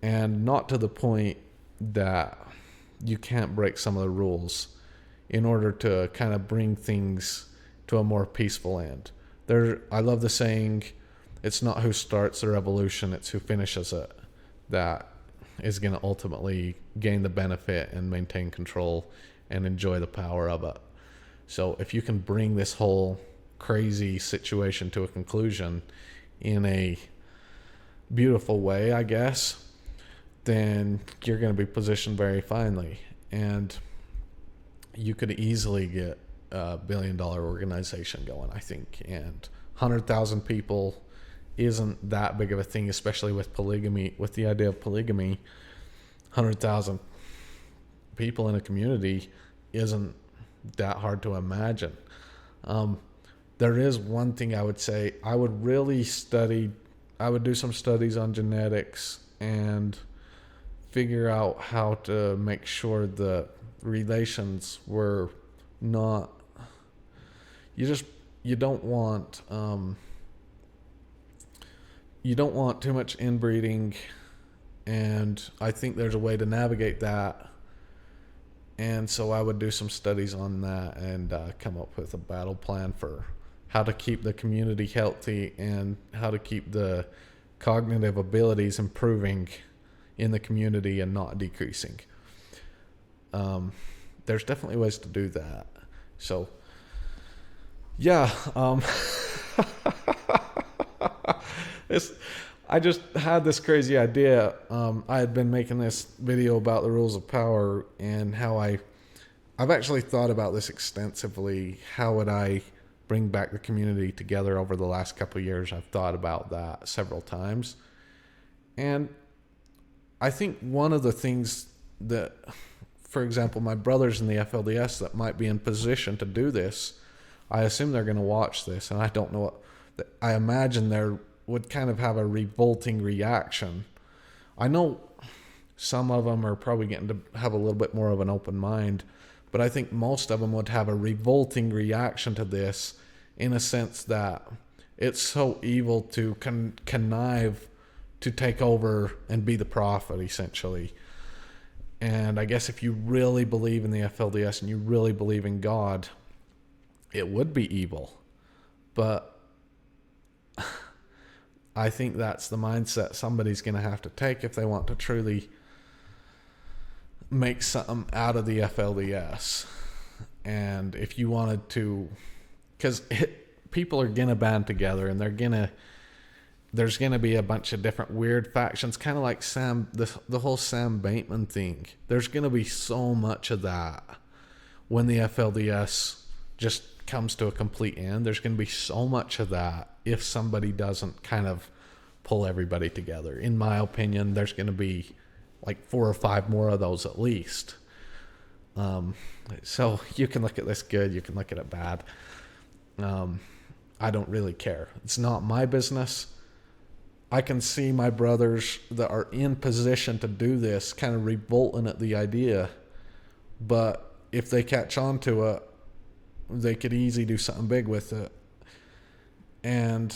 and not to the point that you can't break some of the rules in order to kind of bring things to a more peaceful end. I love the saying, it's not who starts the revolution, it's who finishes it that is going to ultimately gain the benefit and maintain control and enjoy the power of it. So if you can bring this whole crazy situation to a conclusion in a beautiful way, I guess, then you're going to be positioned very finely. And you could easily get a $1 billion organization going, I think. And 100,000 people isn't that big of a thing, especially with polygamy, with the idea of polygamy. 100,000 people in a community isn't that hard to imagine. There is one thing I would say, I would do some studies on genetics and figure out how to make sure the relations were not, you don't want too much inbreeding, and I think there's a way to navigate that. And so I would do some studies on that and come up with a battle plan for how to keep the community healthy and how to keep the cognitive abilities improving in the community and not decreasing. There's definitely ways to do that. So, yeah. I just had this crazy idea. I had been making this video about the rules of power and how I've actually thought about this extensively. How would I bring back the community together over the last couple of years? I've thought about that several times. And I think one of the things that, for example, my brothers in the FLDS that might be in position to do this, I assume they're going to watch this, and I don't know what, I imagine they're would kind of have a revolting reaction. I know some of them are probably getting to have a little bit more of an open mind, but I think most of them would have a revolting reaction to this, in a sense that it's so evil to connive to take over and be the prophet, essentially. And I guess if you really believe in the FLDS and you really believe in God, it would be evil. But I think that's the mindset somebody's going to have to take if they want to truly make something out of the FLDS. And if you wanted to, because people are going to band together, and there's going to be a bunch of different weird factions, kind of like the whole Sam Bateman thing. There's going to be so much of that when the FLDS just comes to a complete end. There's going to be so much of that if somebody doesn't kind of pull everybody together. In my opinion, there's going to be like 4 or 5 more of those at least. So you can look at this good, you can look at it bad. I don't really care. It's not my business. I can see my brothers that are in position to do this kind of revolting at the idea, but if they catch on to it, they could easily do something big with it. And,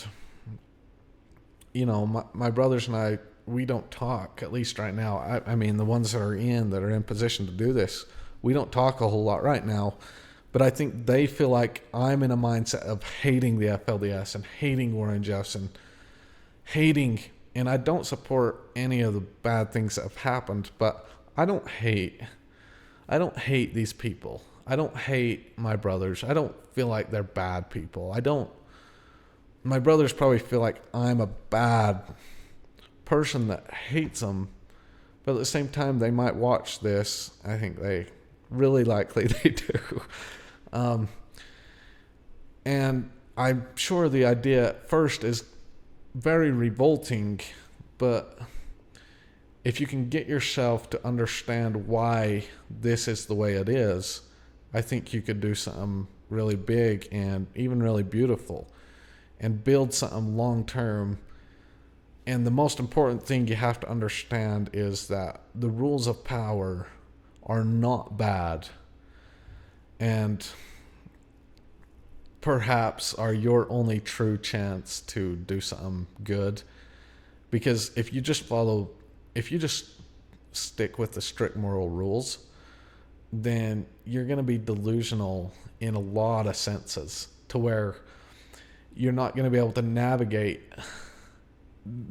you know, my brothers and I, we don't talk, at least right now. I mean, the ones that are in position to do this, we don't talk a whole lot right now. But I think they feel like I'm in a mindset of hating the FLDS and hating Warren Jeffs and hating, and I don't support any of the bad things that have happened, but I don't hate these people. I don't hate my brothers. I don't feel like they're bad people. My brothers probably feel like I'm a bad person that hates them, but at the same time, they might watch this. I think they really likely they do. And I'm sure the idea at first is very revolting, but if you can get yourself to understand why this is the way it is, I think you could do something really big and even really beautiful and build something long term. And the most important thing you have to understand is that the rules of power are not bad, and perhaps are your only true chance to do something good. Because if you just stick with the strict moral rules, then you're going to be delusional in a lot of senses, to where you're not going to be able to navigate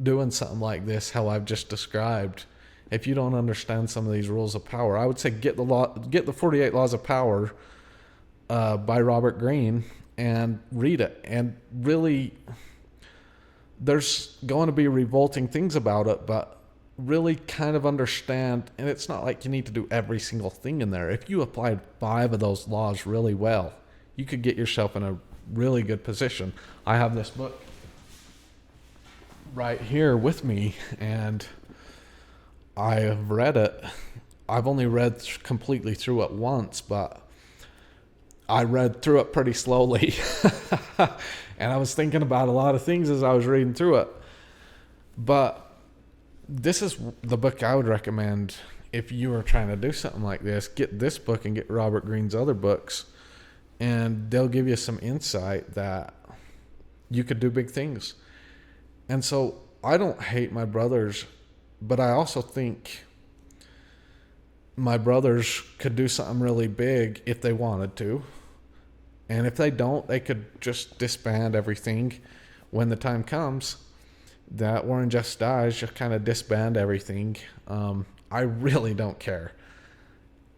doing something like this, how I've just described, if you don't understand some of these rules of power. I would say get the 48 Laws of Power by Robert Greene and read it. And really, there's going to be revolting things about it, but really kind of understand. And it's not like you need to do every single thing in there. If you applied 5 of those laws really well, you could get yourself in a really good position. I have this book right here with me, and I have read it. I've only read completely through it once, but I read through it pretty slowly. And I was thinking about a lot of things as I was reading through it. But this is the book I would recommend if you were trying to do something like this. Get this book and get Robert Greene's other books, and they'll give you some insight that you could do big things. And so I don't hate my brothers, but I also think my brothers could do something really big if they wanted to. And if they don't, they could just disband everything when the time comes that Warren Jeffs dies, just kind of disband everything. I really don't care.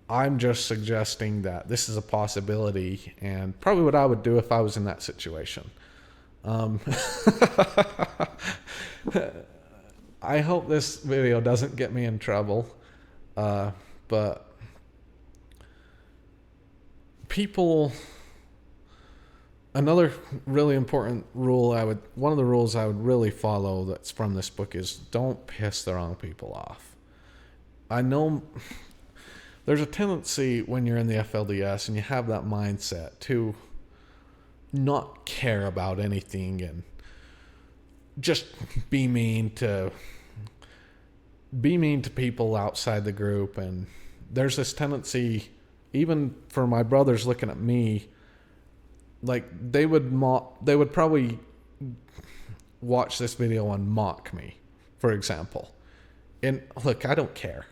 I'm just suggesting that this is a possibility, and probably what I would do if I was in that situation. I hope this video doesn't get me in trouble, but people, another really important rule one of the rules I would really follow that's from this book is don't piss the wrong people off. I know there's a tendency when you're in the FLDS and you have that mindset to not care about anything and just be mean to people outside the group. And there's this tendency, even for my brothers looking at me, like they would probably watch this video and mock me, for example. And look, I don't care.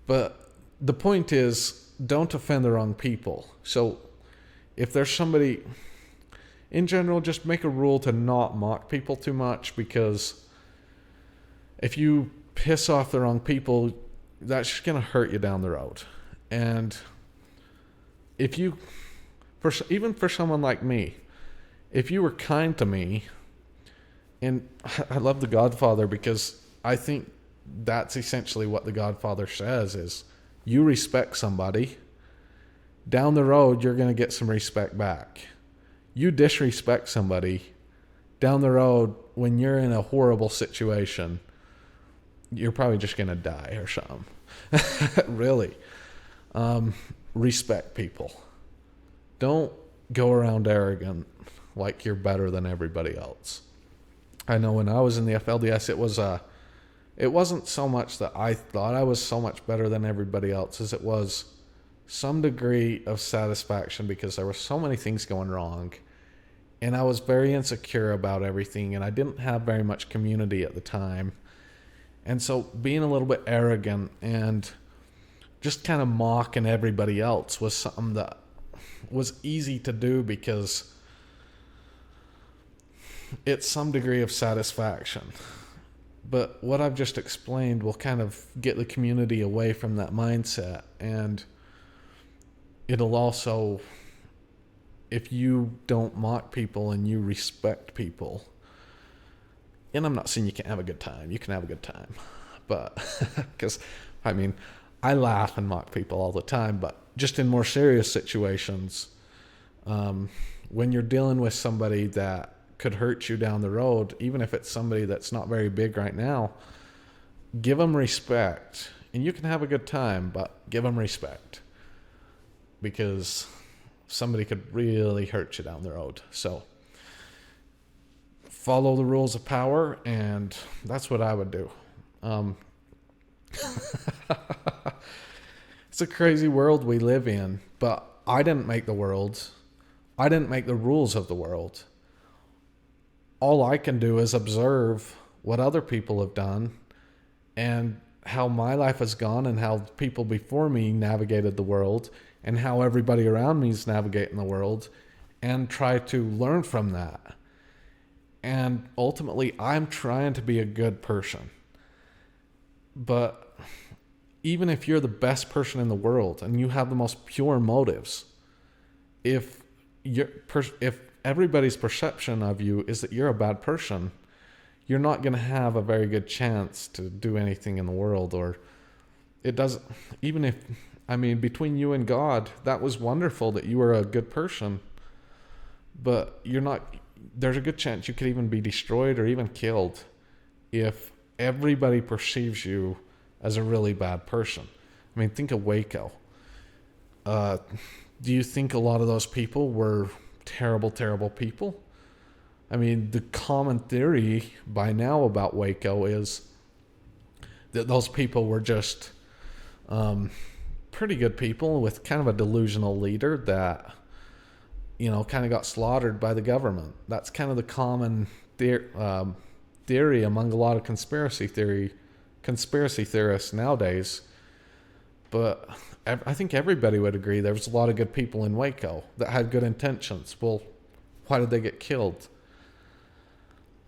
But the point is, don't offend the wrong people. So if there's somebody, in general, just make a rule to not mock people too much, because if you piss off the wrong people, that's just going to hurt you down the road. And if you, even for someone like me, if you were kind to me, and I love The Godfather because I think that's essentially what The Godfather says is, you respect somebody, down the road you're going to get some respect back. You disrespect somebody, down the road when you're in a horrible situation, you're probably just going to die or something. Really. Respect people. Don't go around arrogant like you're better than everybody else. I know when I was in the FLDS, it wasn't so much that I thought I was so much better than everybody else as it was some degree of satisfaction, because there were so many things going wrong and I was very insecure about everything, and I didn't have very much community at the time. And so being a little bit arrogant and just kind of mocking everybody else was something that was easy to do, because it's some degree of satisfaction. But what I've just explained will kind of get the community away from that mindset. And it'll also, if you don't mock people and you respect people, and I'm not saying you can't have a good time. You can have a good time. But, because, I mean, I laugh and mock people all the time. But just in more serious situations, when you're dealing with somebody that could hurt you down the road, even if it's somebody that's not very big right now, give them respect. And you can have a good time, but give them respect. because somebody could really hurt you down the road. So follow the rules of power, and that's what I would do. It's a crazy world we live in, but I didn't make the world. I didn't make the rules of the world. All I can do is observe what other people have done and how my life has gone and how people before me navigated the world and how everybody around me is navigating the world, and try to learn from that. And ultimately, I'm trying to be a good person. But even if you're the best person in the world and you have the most pure motives, if everybody's perception of you is that you're a bad person, you're not going to have a very good chance to do anything in the world. Or it doesn't, even if, between you and God, that was wonderful that you were a good person, but there's a good chance you could even be destroyed or even killed if everybody perceives you as a really bad person. Think of Waco. Do you think a lot of those people were terrible, terrible people? The common theory by now about Waco is that those people were just pretty good people with kind of a delusional leader that, kind of got slaughtered by the government. That's kind of the common theory among a lot of conspiracy theorists nowadays. But I think everybody would agree there was a lot of good people in Waco that had good intentions. Well, why did they get killed?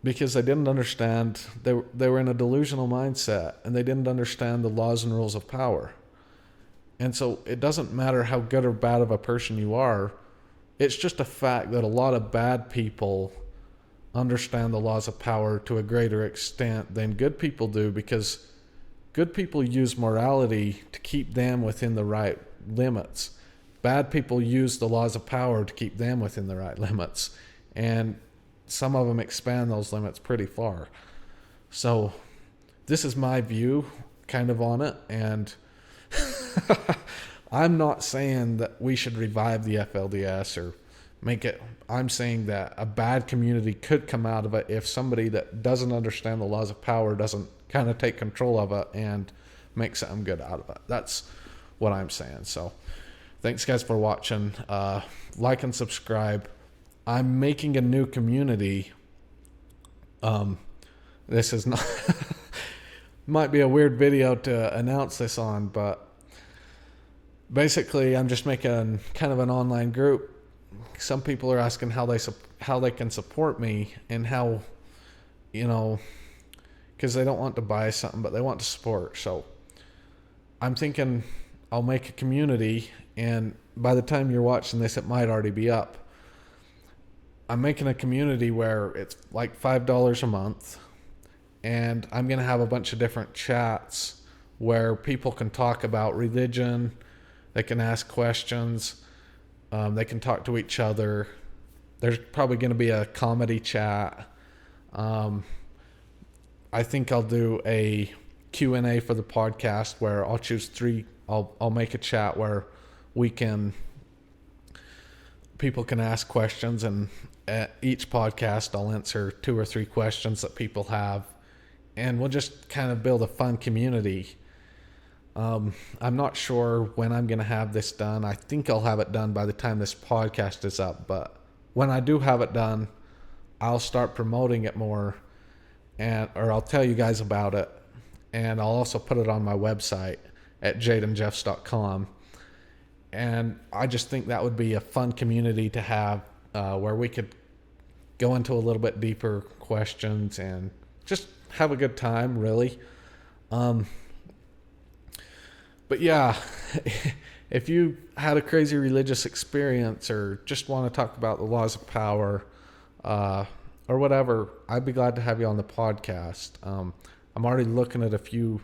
Because they didn't understand, they were in a delusional mindset, and they didn't understand the laws and rules of power. And so it doesn't matter how good or bad of a person you are. It's just a fact that a lot of bad people understand the laws of power to a greater extent than good people do, because good people use morality to keep them within the right limits. Bad people use the laws of power to keep them within the right limits. And some of them expand those limits pretty far. So this is my view kind of on it. And I'm not saying that we should revive the FLDS or make it. I'm saying that a bad community could come out of it if somebody that doesn't understand the laws of power doesn't kind of take control of it and make something good out of it. That's what I'm saying. So thanks guys for watching. Like and subscribe. I'm making a new community. This is not might be a weird video to announce this on, but basically I'm just making kind of an online group. Some people are asking how they can support me, and how, because they don't want to buy something, but they want to support. So I'm thinking I'll make a community, and by the time you're watching this, it might already be up. I'm making a community where it's like $5 a month, and I'm going to have a bunch of different chats where people can talk about religion, they can ask questions, they can talk to each other. There's probably going to be a comedy chat. I think I'll do a Q&A for the podcast where I'll choose 3. I'll make a chat where people can ask questions, and at each podcast I'll answer 2 or 3 questions that people have, and we'll just kind of build a fun community. I'm not sure when I'm going to have this done. I think I'll have it done by the time this podcast is up, but when I do have it done, I'll start promoting it more, or I'll tell you guys about it, and I'll also put it on my website at jadenjeffs.com. And I just think that would be a fun community to have, where we could go into a little bit deeper questions and just have a good time, really. But yeah, if you had a crazy religious experience or just want to talk about the laws of power, or whatever, I'd be glad to have you on the podcast. I'm already looking at a few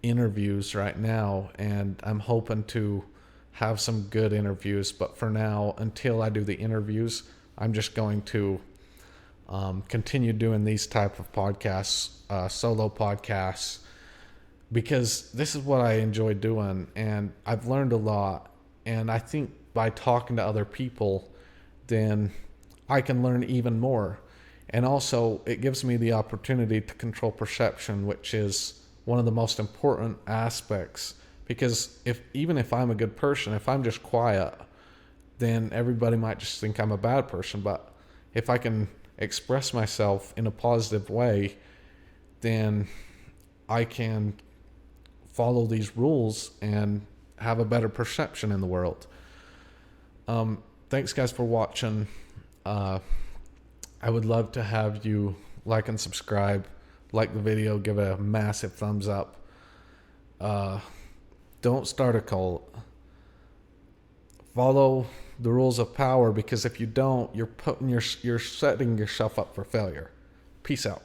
interviews right now, and I'm hoping to have some good interviews. But for now, until I do the interviews, I'm just going to continue doing these type of podcasts, solo podcasts, because this is what I enjoy doing, and I've learned a lot. And I think by talking to other people, then I can learn even more. And also, it gives me the opportunity to control perception, which is one of the most important aspects. Because even if I'm a good person, if I'm just quiet, then everybody might just think I'm a bad person. But if I can express myself in a positive way, then I can follow these rules and have a better perception in the world. Thanks guys for watching. I would love to have you like and subscribe, like the video, give it a massive thumbs up. Don't start a cult. Follow the rules of power, because if you don't, you're setting yourself up for failure. Peace out.